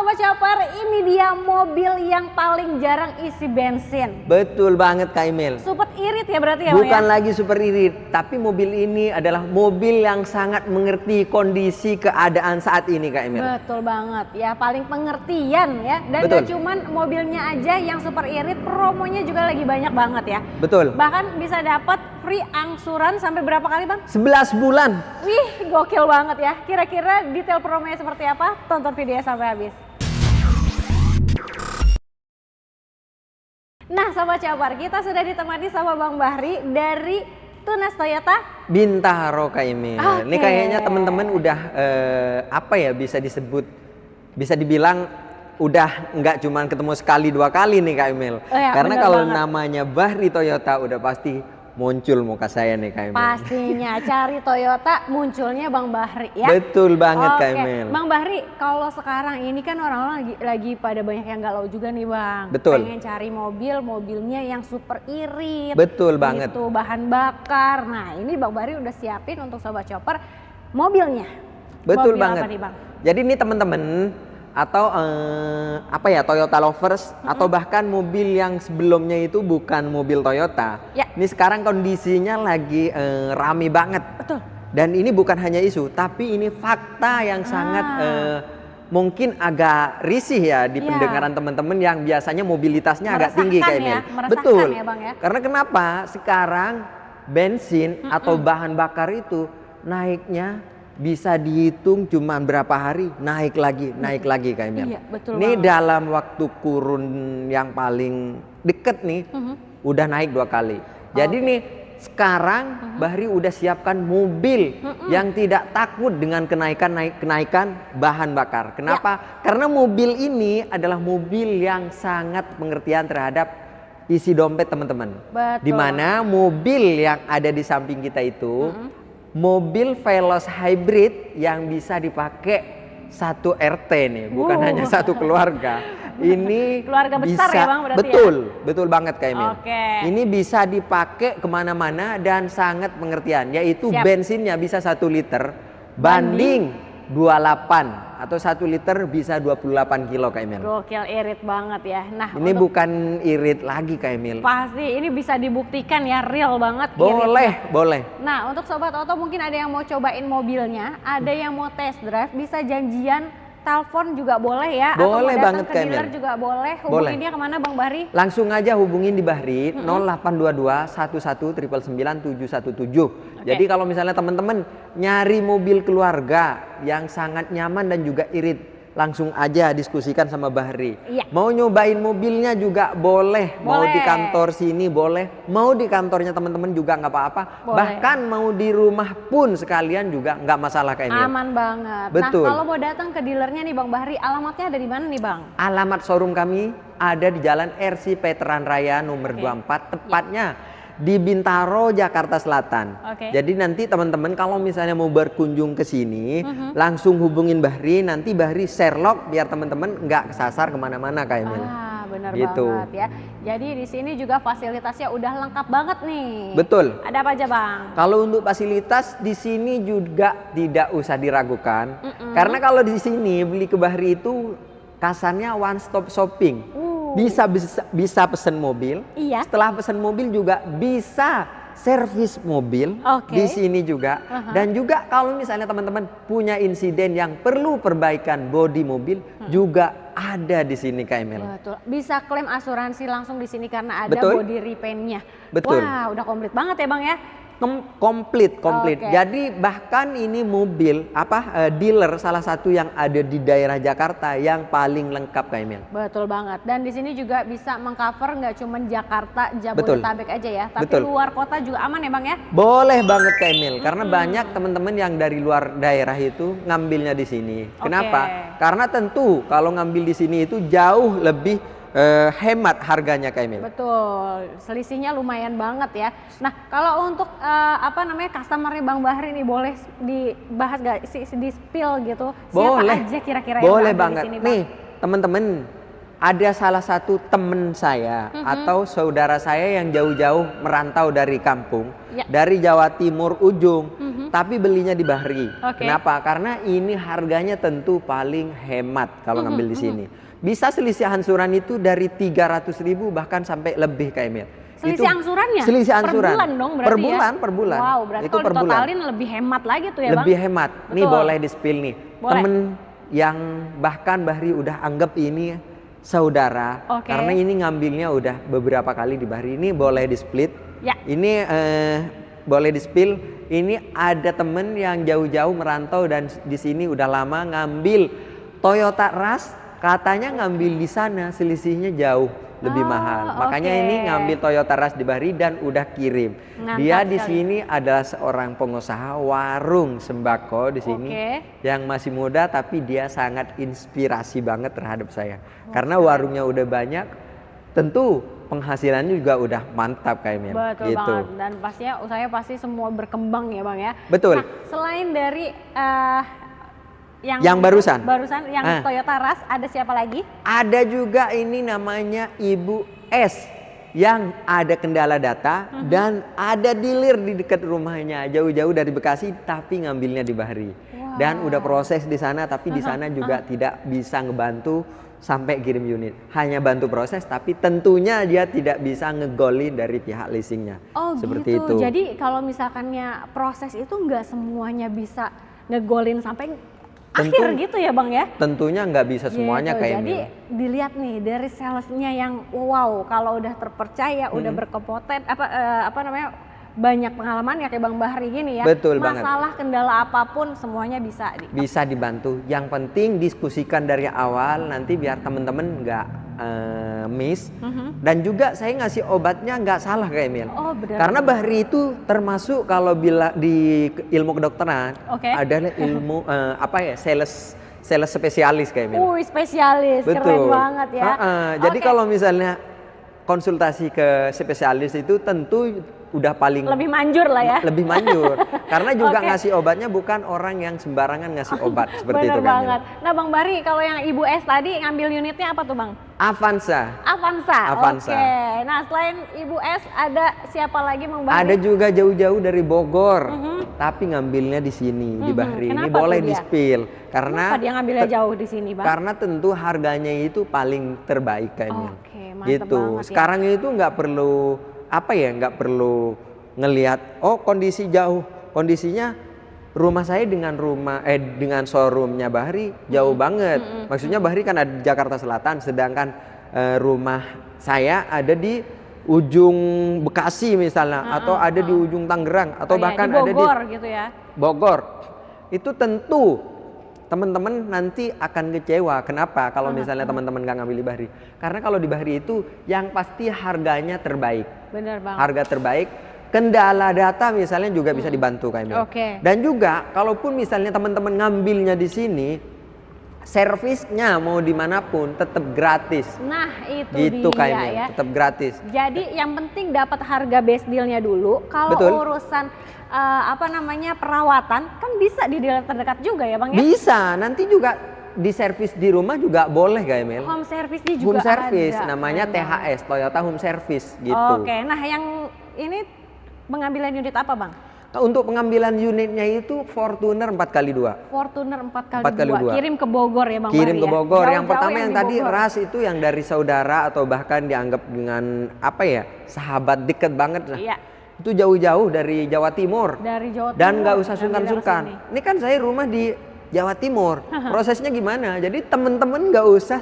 Sobat Chopper, ini dia mobil yang paling jarang isi bensin. Betul banget Kak Emil. Super irit ya berarti ya Bang Bukan ya? lagi super irit, tapi mobil ini adalah mobil yang sangat mengerti kondisi keadaan saat ini Kak Emil. Betul banget ya, paling pengertian ya. Dan Betul. gak cuman mobilnya aja yang super irit, promonya juga lagi banyak banget ya. Betul. Bahkan bisa dapat free angsuran sampai berapa kali Bang? 11 bulan. Wih, gokil banget ya. Kira-kira detail promonya seperti apa? Tonton videonya sampai habis. Nah Sobat Chopper, kita sudah ditemani sama Bang Bahri dari Tunas Toyota Bintaro Kak Emil. Oke. Ini kayaknya teman-teman udah apa ya, bisa disebut, bisa dibilang udah nggak cuma ketemu sekali dua kali nih Kak Emil. Oh ya, Karena bener kalau banget. namanya Bahri Toyota udah pasti muncul muka saya nih Kak Emil. pastinya cari Toyota munculnya Bang Bahri ya. Betul banget Kak Oke, Emil. Bang Bahri, kalau sekarang ini kan orang-orang lagi pada banyak yang galau juga nih Bang. Betul. Pengen cari mobilnya yang super irit. Betul banget. Gitu, bahan bakar. Nah ini Bang Bahri udah siapin untuk Sobat Chopper mobilnya. Betul Mobil banget. apa nih Bang? Jadi ini teman-teman atau apa ya, Toyota lovers atau bahkan mobil yang sebelumnya itu bukan mobil Toyota. Ya. Ini sekarang kondisinya lagi rame banget. Betul. Dan ini bukan hanya isu, tapi ini fakta yang sangat mungkin agak risih ya di Ya. pendengaran teman-teman yang biasanya mobilitasnya agak tinggi Meresahkan kayak ya, ini. meresahkan Betul. ya, Bang ya. Karena kenapa? Sekarang bensin atau bahan bakar itu naiknya bisa dihitung cuma berapa hari, naik lagi Kak Emil. Iya, betul Ini banget. dalam waktu kurun yang paling deket nih, udah naik 2 kali. Jadi nih sekarang Bahri udah siapkan mobil yang tidak takut dengan kenaikan bahan bakar. Kenapa? Karena mobil ini adalah mobil yang sangat pengertian terhadap isi dompet teman-teman. Betul. Dimana mobil yang ada di samping kita itu mobil Veloz Hybrid yang bisa dipakai satu RT nih, bukan hanya satu keluarga. Ini Keluarga besar bisa, ya, Bang, berarti betul banget Kak Emil. Oke. Ini bisa dipakai kemana-mana dan sangat pengertian, yaitu Siap. bensinnya bisa 1 liter banding 28 atau 1 liter bisa 28 kilo Kak Emil. Gokil, irit banget ya. Nah, Ini untuk bukan irit lagi Kak Emil. pasti ini bisa dibuktikan ya, real banget Boleh, iritnya. boleh. Nah, untuk Sobat Oto mungkin ada yang mau cobain mobilnya, ada yang mau test drive, bisa janjian telepon juga boleh ya. Boleh atau mau banget, datang ke Kak dealer Emil. juga boleh. Boleh. Hubungin dia kemana Bang Bahri? Langsung aja hubungin di Bahri 0822 11 999 717. Jadi kalau misalnya teman-teman nyari mobil keluarga yang sangat nyaman dan juga irit, langsung aja diskusikan sama Bahri. Iya. Mau nyobain mobilnya juga boleh. Mau di Boleh. kantor sini boleh. Mau di kantornya teman-teman juga nggak apa-apa. Boleh. Bahkan mau di rumah pun sekalian juga nggak masalah Kak Emil. Aman banget. Betul. Nah, kalau mau datang ke dealernya nih Bang Bahri, alamatnya ada di mana nih Bang? Alamat showroom kami ada di Jalan RC Veteran Raya nomor 24, tepatnya di Bintaro, Jakarta Selatan. Oke. Jadi nanti teman-teman kalau misalnya mau berkunjung ke sini, langsung hubungin Bahri, nanti Bahri share log biar teman-teman nggak kesasar kemana-mana Kak Emil. Benar Gitu. banget ya. Jadi di sini juga fasilitasnya udah lengkap banget nih. Betul. Ada apa aja Bang? Kalau untuk fasilitas di sini juga tidak usah diragukan, karena kalau di sini beli ke Bahri itu kasarnya one stop shopping. Bisa pesen mobil. Iya. Setelah pesen mobil juga bisa servis mobil Oke. di sini juga. Dan juga kalau misalnya teman-teman punya insiden yang perlu perbaikan bodi mobil juga ada di sini Kak Emil. Betul. Bisa klaim asuransi langsung di sini karena ada Betul. body repaint-nya. Betul. Wah, udah komplit banget ya Bang ya. Komplit. Oke. Jadi bahkan ini mobil dealer salah satu yang ada di daerah Jakarta yang paling lengkap Kak Emil. Betul banget. Dan di sini juga bisa mengcover nggak cuma Jakarta, Jabodetabek aja ya, tapi Betul. luar kota juga aman ya Bang ya. Boleh banget Kak Emil, karena banyak teman-teman yang dari luar daerah itu ngambilnya di sini. Kenapa? Karena tentu kalau ngambil di sini itu jauh lebih hemat harganya Kak Emil. Betul, selisihnya lumayan banget ya. Nah, kalau untuk customernya Bang Bahri nih boleh dibahas gak sih, di spill gitu? Siapa Boleh. aja kira-kira Boleh yang ada banget. di sini Bang? Nih, teman-teman, ada salah satu temen saya atau saudara saya yang jauh-jauh merantau dari kampung, dari Jawa Timur ujung, tapi belinya di Bahri. Kenapa? Karena ini harganya tentu paling hemat kalau ngambil di sini. Bisa selisih angsuran itu dari 300.000 bahkan sampai lebih, Kak Emil. Selisih angsurannya? Selisih angsuran. Per bulan dong berarti per bulan, ya? Per bulan. Wow, berarti itu kalau ditotalin lebih hemat lagi tuh ya Bang? Lebih hemat. Betul. Nih boleh di-spill nih. Boleh. Temen yang bahkan Bahri udah anggap ini saudara. Karena ini ngambilnya udah beberapa kali di Bahri. Ini boleh di-split. Ya. Ini boleh di-spill. Ini ada temen yang jauh-jauh merantau dan di sini udah lama ngambil Toyota Rush. Katanya ngambil di sana selisihnya jauh lebih mahal. Makanya ini ngambil Toyota Rush di Bahri dan udah kirim. Mantap Dia di sekali. sini adalah seorang pengusaha warung sembako di sini yang masih muda, tapi dia sangat inspirasi banget terhadap saya. Karena warungnya udah banyak, tentu penghasilannya juga udah mantap Kak Emil. Betul gitu. banget, dan pastinya usahanya pasti semua berkembang ya Bang ya. Betul. Nah, selain dari yang barusan yang Toyota Rush, ada siapa lagi? Ada juga ini namanya Ibu S yang ada kendala data dan ada dealer di dekat rumahnya, jauh-jauh dari Bekasi tapi ngambilnya di Bahri. Dan udah proses di sana, tapi di sana juga tidak bisa ngebantu sampai kirim unit. Hanya bantu proses, tapi tentunya dia tidak bisa ngegolin dari pihak leasingnya. Oh seperti gitu. itu. Jadi kalau misalkannya proses itu nggak semuanya bisa ngegolin sampai akhir gitu ya Bang ya? Tentunya nggak bisa semuanya gitu. kayak Jadi dilihat nih dari salesnya yang wow, kalau udah terpercaya, udah berkompeten, banyak pengalaman ya kayak Bang Bahri gini ya. Betul banget. Masalah kendala apapun semuanya bisa dibantu. Yang penting diskusikan dari awal nanti biar temen-temen nggak miss. Dan juga saya ngasih obatnya nggak salah Kak Emil. Oh, benar. Karena Bahri itu termasuk kalau bila di ilmu kedokteran adalah ilmu sales spesialis Kak Emil. Spesialis, keren banget ya. Jadi kalau misalnya konsultasi ke spesialis itu tentu udah paling lebih manjur lah ya. Lebih manjur. Karena juga ngasih obatnya bukan orang yang sembarangan ngasih obat seperti itu kan. Bener banget. Nah Bang Bahri, kalau yang Ibu S tadi ngambil unitnya apa tuh Bang? Avanza. Oke. Nah selain Ibu S ada siapa lagi Bang Bahri? Ada juga jauh-jauh dari Bogor, tapi ngambilnya di sini di Bahri. Ini boleh di-spill. Karena kenapa dia ngambilnya jauh di sini Bang? Karena tentu harganya itu paling terbaik kayaknya. Mantap gitu. Banget, sekarang itu nggak perlu nggak perlu ngelihat kondisi jauh, kondisinya rumah saya dengan showroomnya Bahri jauh banget. Maksudnya Bahri kan ada di Jakarta Selatan, sedangkan rumah saya ada di ujung Bekasi misalnya, atau ada di ujung Tangerang, atau bahkan di Bogor, ada di gitu ya. Bogor. Itu tentu teman-teman nanti akan kecewa. Kenapa? Kalau misalnya teman-teman nggak ngambil di Bahri. Karena kalau di Bahri itu yang pasti harganya terbaik. Bener banget. Harga terbaik. Kendala data misalnya juga bisa dibantu Kak Emil. Dan juga kalaupun misalnya teman-teman ngambilnya di sini, servisnya mau dimanapun tetap gratis. Nah itu gitu, dia Kak Emil, ya. tetap gratis. Jadi yang penting dapat harga best dealnya dulu. Kalau urusan perawatan kan bisa di dealer terdekat juga ya Bang ya? Bisa, nanti juga di servis di rumah juga boleh Kak Emil. Home service-nya juga home service, ada. namanya THS, Toyota Home Service gitu. Nah yang ini pengambilan unit apa Bang? Untuk pengambilan unitnya itu Fortuner 4x2. Fortuner 4x2. Kirim ke Bogor ya Bang Bahri. Kirim ke Bogor. Jauh-jauh yang pertama yang tadi Bogor. Rush itu yang dari saudara atau bahkan dianggap dengan sahabat deket banget lah. Iya. Itu jauh-jauh dari Jawa Timur. Dari Jawa Timur. Dan nggak usah sungkan-sungkan. Ini kan saya rumah di Jawa Timur. Prosesnya gimana? Jadi temen-temen nggak usah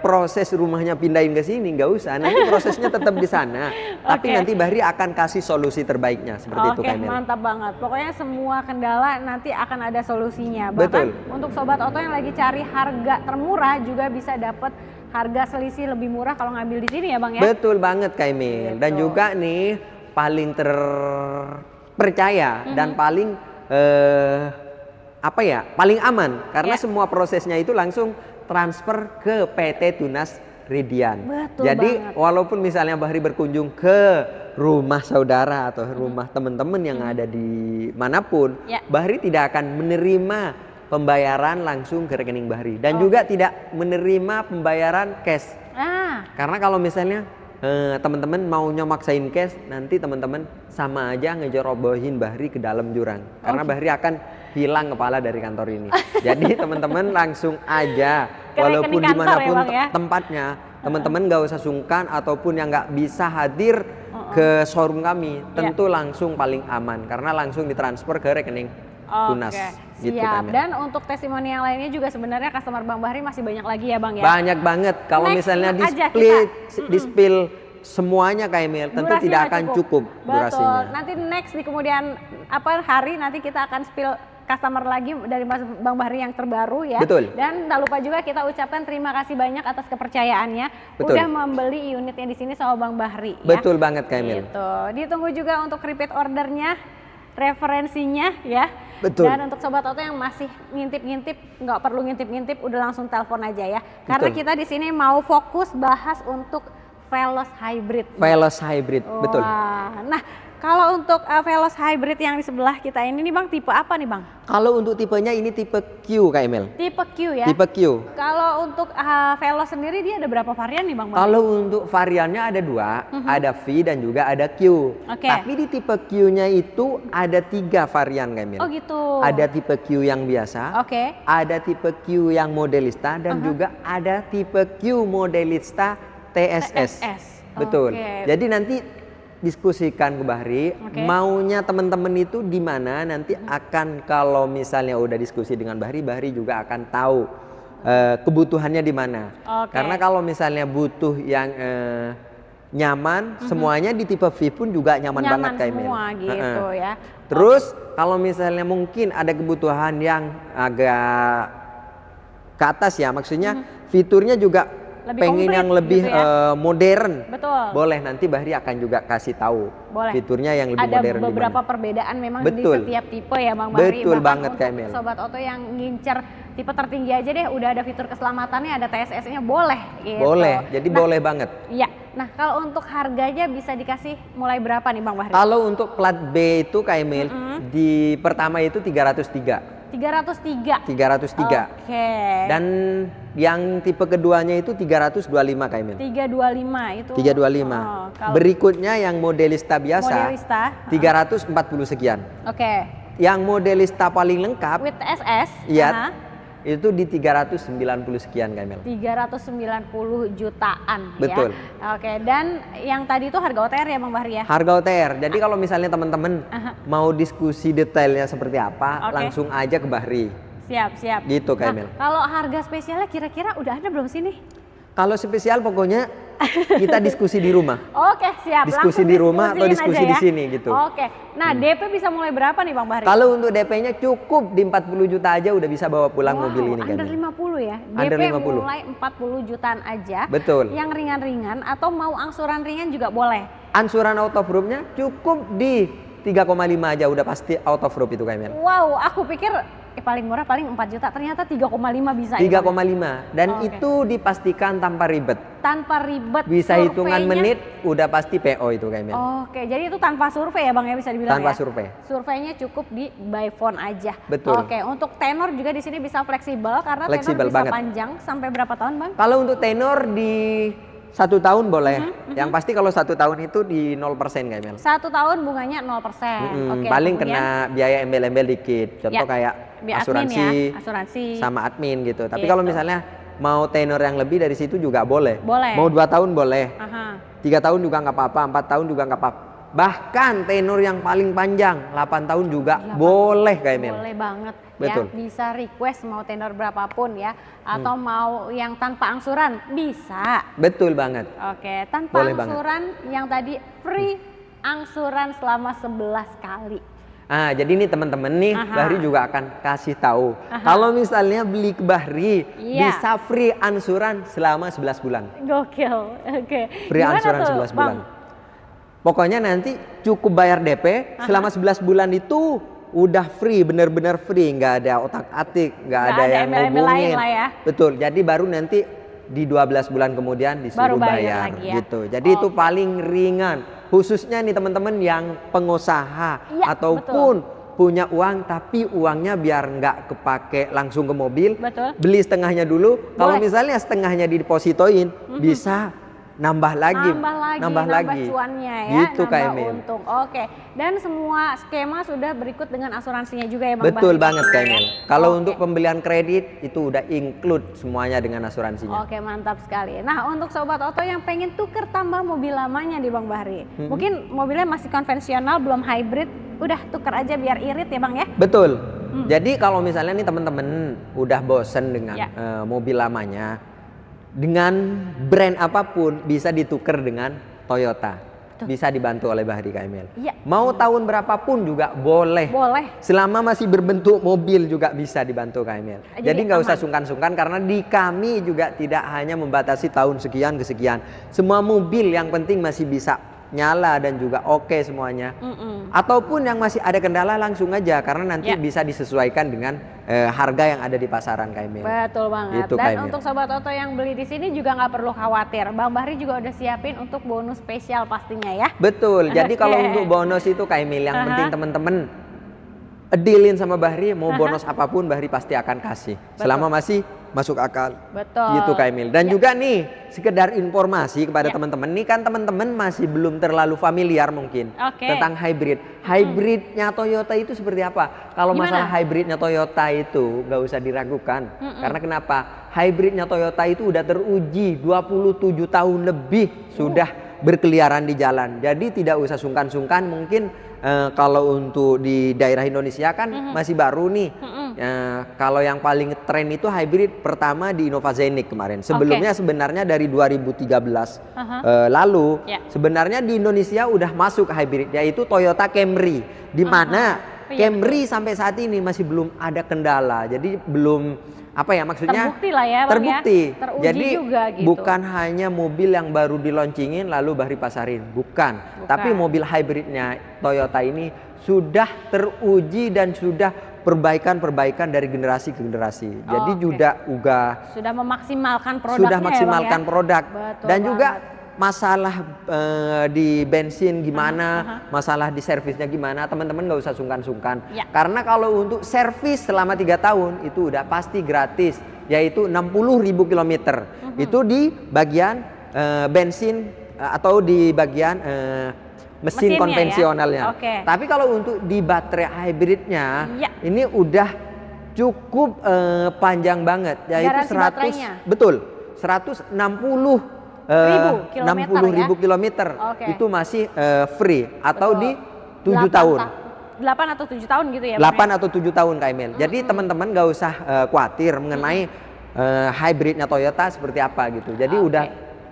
proses rumahnya pindahin ke sini, nggak usah. Nanti prosesnya tetap di sana. Tapi nanti Bahri akan kasih solusi terbaiknya seperti itu Kak Emil. Mantap banget. Pokoknya semua kendala nanti akan ada solusinya. Bahkan Betul. untuk sobat oto yang lagi cari harga termurah juga bisa dapat harga selisih lebih murah kalau ngambil di sini ya Bang ya. Betul banget Kak Emil. Dan juga nih paling terpercaya dan paling paling aman karena semua prosesnya itu langsung transfer ke PT Tunas Ridian. Betul Jadi banget. walaupun misalnya Bahri berkunjung ke rumah saudara atau rumah teman-teman yang ada di manapun, Bahri tidak akan menerima pembayaran langsung ke rekening Bahri dan juga tidak menerima pembayaran cash. Karena kalau misalnya teman-teman maunya maksain cash, nanti teman-teman sama aja ngejerobohin Bahri ke dalam jurang. Karena Bahri akan hilang kepala dari kantor ini. Jadi teman-teman langsung aja, walaupun dimanapun tempatnya, teman-teman gak usah sungkan ataupun yang nggak bisa hadir ke showroom kami, tentu langsung paling aman karena langsung ditransfer ke rekening Tunas. Gitu siap. kan, ya. Dan untuk testimoni yang lainnya juga sebenarnya customer Bang Bahri masih banyak lagi ya Bang ya. Banyak banget. Kalau misalnya di-split semuanya Kak Emil, tentu tidak akan cukup durasinya. Nanti next di kemudian hari nanti kita akan spill customer lagi dari Mas Bang Bahri yang terbaru ya. Betul. Dan tak lupa juga kita ucapkan terima kasih banyak atas kepercayaannya. Betul. Udah membeli unitnya di sini sama Bang Bahri. Betul banget Kak Emil. Gitu. Ditunggu juga untuk repeat ordernya, referensinya ya. Betul. Dan untuk sobat auto yang masih ngintip-ngintip, nggak perlu ngintip-ngintip, udah langsung telepon aja ya. Karena kita di sini mau fokus bahas untuk Veloz Hybrid. Veloz Hybrid, betul. Nah, kalau untuk Veloz Hybrid yang di sebelah kita ini nih Bang, tipe apa nih Bang? Kalau untuk tipenya ini tipe Q Kak Emil. Tipe Q ya? Tipe Q. Kalau untuk Veloz sendiri dia ada berapa varian nih Bang? Kalau untuk variannya ada dua, ada V dan juga ada Q. Tapi di tipe Q-nya itu ada 3 varian Kak Emil. Oh gitu. Ada tipe Q yang biasa, ada tipe Q yang modelista dan juga ada tipe Q modelista TSS. Betul. Jadi nanti diskusikan ke Bahri, maunya teman-teman itu di mana, nanti akan kalau misalnya udah diskusi dengan Bahri, Bahri juga akan tahu kebutuhannya di mana. Karena kalau misalnya butuh yang nyaman, semuanya di tipe V pun juga nyaman banget Kak Emil. Semua gitu ya. Terus kalau misalnya mungkin ada kebutuhan yang agak ke atas ya, maksudnya fiturnya juga pengen yang lebih gitu ya? modern. Betul. Boleh, nanti Bahri akan juga kasih tahu fiturnya yang lebih modern. Ada beberapa perbedaan memang di setiap tipe ya Bang Bahri. Betul banget Kak Emil. Sobat auto yang ngincer tipe tertinggi aja deh, udah ada fitur keselamatannya, ada TSS-nya, boleh gitu. Boleh, jadi boleh banget. Iya. Nah, kalau untuk harganya bisa dikasih mulai berapa nih Bang Bahri? Kalau untuk plat B itu Kak Emil, di pertama itu 303. 303. Dan yang tipe keduanya itu 325 Kak Emil. 325 itu. 325. Berikutnya yang modelista biasa. 340 sekian. Yang modelista paling lengkap with SS. Iya. Itu di 390 sekian Kak Emil. 390 jutaan. Betul. Ya. Dan yang tadi itu harga OTR ya Bang Bahri ya? Harga OTR. Jadi kalau misalnya teman-teman mau diskusi detailnya seperti apa, langsung aja ke Bahri. Siap. Gitu Kak Emil. Kalau harga spesialnya kira-kira udah ada belum sini? Kalau spesial pokoknya kita diskusi di rumah. Siap. Diskusi di rumah atau diskusi di sini gitu. Nah, DP bisa mulai berapa nih Bang Bahri? Kalau untuk DP-nya cukup di 40 juta aja udah bisa bawa pulang mobil ini kan. Under 50 ya? Under DP 50. mulai 40 jutaan aja. Betul. Yang ringan-ringan atau mau angsuran ringan juga boleh. Angsuran out of road-nya cukup di 3,5 aja udah pasti out of road itu Kak Emil. Wow, aku pikir paling murah paling 4 juta, ternyata 3,5 bisa. 3,5 dan itu dipastikan tanpa ribet. Tanpa ribet. Bisa hitungan menit udah pasti PO itu Kak Emil. Jadi itu tanpa survei ya Bang ya, bisa dibilang tanpa ya? survei. Surveinya cukup di by phone aja. Betul. Untuk tenor juga di sini bisa fleksibel karena fleksibel tenor bisa banget. panjang sampai berapa tahun Bang? Kalau untuk tenor di 1 tahun boleh. Yang pasti kalau 1 tahun itu di 0% Kak Emil. 1 tahun bunganya 0%. Paling kena biaya embel-embel dikit. Contoh kayak asuransi, sama admin gitu. Tapi kalau misalnya mau tenor yang lebih dari situ juga boleh. Mau 2 tahun boleh. 3 tahun juga nggak apa-apa, 4 tahun juga nggak apa-apa. Bahkan tenor yang paling panjang 8 tahun juga boleh Kak Emil. Boleh banget. Betul. Ya, bisa request mau tenor berapapun ya, atau mau yang tanpa angsuran bisa. Betul banget. Tanpa boleh angsuran banget. Yang tadi free angsuran selama 11 kali. Jadi ini teman-teman nih, Bahri juga akan kasih tahu. Kalau misalnya beli ke Bahri, bisa free angsuran selama 11 bulan. Gokil. Free angsuran 11 bulan. Pokoknya nanti cukup bayar DP selama 11 bulan itu udah free, bener-bener free, nggak ada otak-atik, nggak ada yang ngomongin. Betul. Jadi baru nanti di 12 bulan kemudian disuruh bayar lagi, gitu. Jadi itu paling ringan. Khususnya nih teman-teman yang pengusaha ataupun punya uang tapi uangnya biar nggak kepake langsung ke mobil, Betul. beli setengahnya dulu. Kalau Boleh. misalnya setengahnya didepositoin, bisa nambah lagi, nambah cuannya ya, gitu Kak nambah Emil. untung. Oke, dan semua skema sudah berikut dengan asuransinya juga ya Bang Betul Bahri? banget Kak Emil. Kalau Oke. untuk pembelian kredit itu udah include semuanya dengan asuransinya. Oke, mantap sekali. Nah, untuk sobat oto yang pengen tuker tambah mobil lamanya di Bang Bahri, mungkin mobilnya masih konvensional, belum hybrid, udah tuker aja biar irit ya Bang ya? Betul. Jadi kalau misalnya nih teman-teman udah bosen dengan Ya. mobil lamanya, dengan brand apapun bisa ditukar dengan Toyota. Bisa dibantu oleh Bahri Kak Emil. Iya. Mau tahun berapapun juga boleh. Boleh. Selama masih berbentuk mobil juga bisa dibantu Kak Emil. Jadi nggak usah aman. sungkan-sungkan karena di kami juga tidak hanya membatasi tahun sekian ke sekian. Semua mobil yang penting masih bisa nyala dan juga oke semuanya. Ataupun yang masih ada kendala langsung aja karena nanti Ya. bisa disesuaikan dengan harga yang ada di pasaran Kak Emil. Betul banget. Gitu, Kak Dan Emil. untuk sobat oto yang beli di sini juga nggak perlu khawatir. Bang Bahri juga udah siapin untuk bonus spesial pastinya ya. Betul. Jadi Oke. kalau untuk bonus itu Kak Emil yang penting teman-teman dealin sama Bahri mau bonus apapun Bahri pasti akan kasih selama masih masuk akal. Betul. Gitu Kak Emil. Dan Ya. juga nih sekedar informasi kepada Ya. teman-teman. Nih kan teman-teman masih belum terlalu familiar mungkin Oke. tentang hybrid. Hybridnya Toyota itu seperti apa? Kalau Gimana? masalah hybridnya Toyota itu nggak usah diragukan. Karena kenapa? Hybridnya Toyota itu udah teruji 27 tahun lebih sudah berkeliaran di jalan. Jadi tidak usah sungkan-sungkan mungkin kalau untuk di daerah Indonesia kan masih baru nih. Kalau yang paling tren itu hybrid pertama di Innova Zenix kemarin. Sebelumnya sebenarnya dari 2013 lalu Ya. sebenarnya di Indonesia udah masuk hybrid yaitu Toyota Camry. Di mana Iya, Camry sampai saat ini masih belum ada kendala. Jadi belum apa ya maksudnya Terbukti lah ya Bang terbukti. ya. Teruji Jadi juga gitu. bukan hanya mobil yang baru diloncengin lalu Bahri pasarin, bukan. Tapi mobil hybridnya Toyota ini sudah teruji dan sudah perbaikan dari generasi ke generasi. Jadi Oke. juga Sudah memaksimalkan produknya sudah ya, Bang, maksimalkan ya? produk. Betul Dan juga banget. masalah di bensin gimana, masalah di servisnya gimana, teman-teman nggak usah sungkan-sungkan. Ya. Karena kalau untuk servis selama 3 tahun itu udah pasti gratis, yaitu 60.000 kilometer. Itu di bagian bensin atau di bagian mesin Mesinnya konvensionalnya. ya? Oke. Tapi kalau untuk di baterai hybridnya Ya. ini udah cukup panjang banget, yaitu Garansi 100 baterainya? betul 160 Ribu kilometer Oke. itu masih free atau Betul. di 7 tahun. 8 atau 7 tahun gitu ya 8 Bang ya? atau 7 tahun Kak Emil. Jadi teman-teman gak usah khawatir mengenai hybridnya Toyota seperti apa gitu. Jadi Oke. udah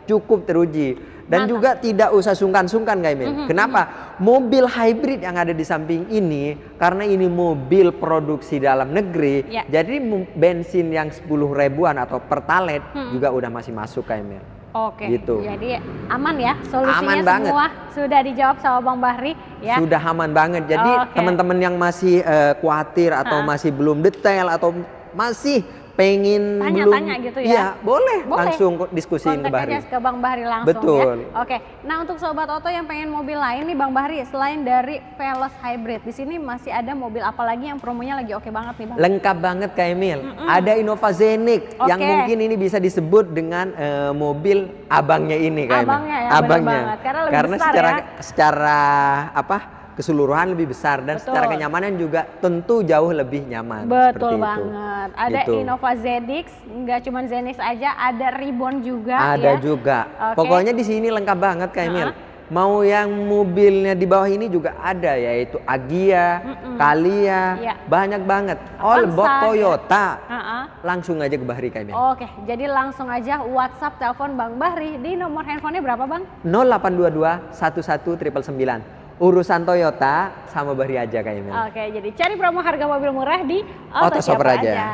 cukup teruji. Dan Mantap. juga tidak usah sungkan-sungkan Kak Emil. Kenapa? Mobil hybrid yang ada di samping ini karena ini mobil produksi dalam negeri, Ya. jadi bensin yang 10 ribuan atau pertalite juga udah masih masuk Kak Emil. Oke, Gitu. jadi aman ya solusinya Aman banget. semua sudah dijawab sama Bang Bahri ya. Sudah aman banget. Jadi Oke. teman-teman yang masih khawatir atau masih belum detail atau masih pengen Tanya-tanya gitu ya? Iya, boleh, Boleh. langsung diskusiin ke Kontak Bahri. aja ke Bang Bahri langsung Betul. ya. Oke. Nah, untuk sobat oto yang pengen mobil lain nih Bang Bahri, selain dari Veloz Hybrid, di sini masih ada mobil apa lagi yang promonya lagi oke banget nih Bang? Lengkap banget Kak Emil. Ada Innova Zenix yang Oke. mungkin ini bisa disebut dengan mobil abangnya ini Kak Emil. Abangnya ya, bener banget. Karena lebih besar secara apa? Keseluruhan lebih besar dan Betul. secara kenyamanan juga tentu jauh lebih nyaman. Betul seperti itu. banget. Ada Gitu. Innova ZX, nggak cuma Zenix aja, ada Reborn juga Ada ya. juga. Oke. Pokoknya di sini lengkap banget Kak Emil. Mau yang mobilnya di bawah ini juga ada yaitu Agya, Calya, Iya. banyak banget. All Avanza, about ya. Toyota. Ha-ha. Langsung aja ke Bahri Kak Emil. Oke, jadi langsung aja WhatsApp telepon Bang Bahri di nomor handphonenya berapa Bang? 0822 11 999. Urusan Toyota sama Bahri aja Kak Emil. Oke, jadi cari promo harga mobil murah di Autoshopper Autoshopper aja. aja.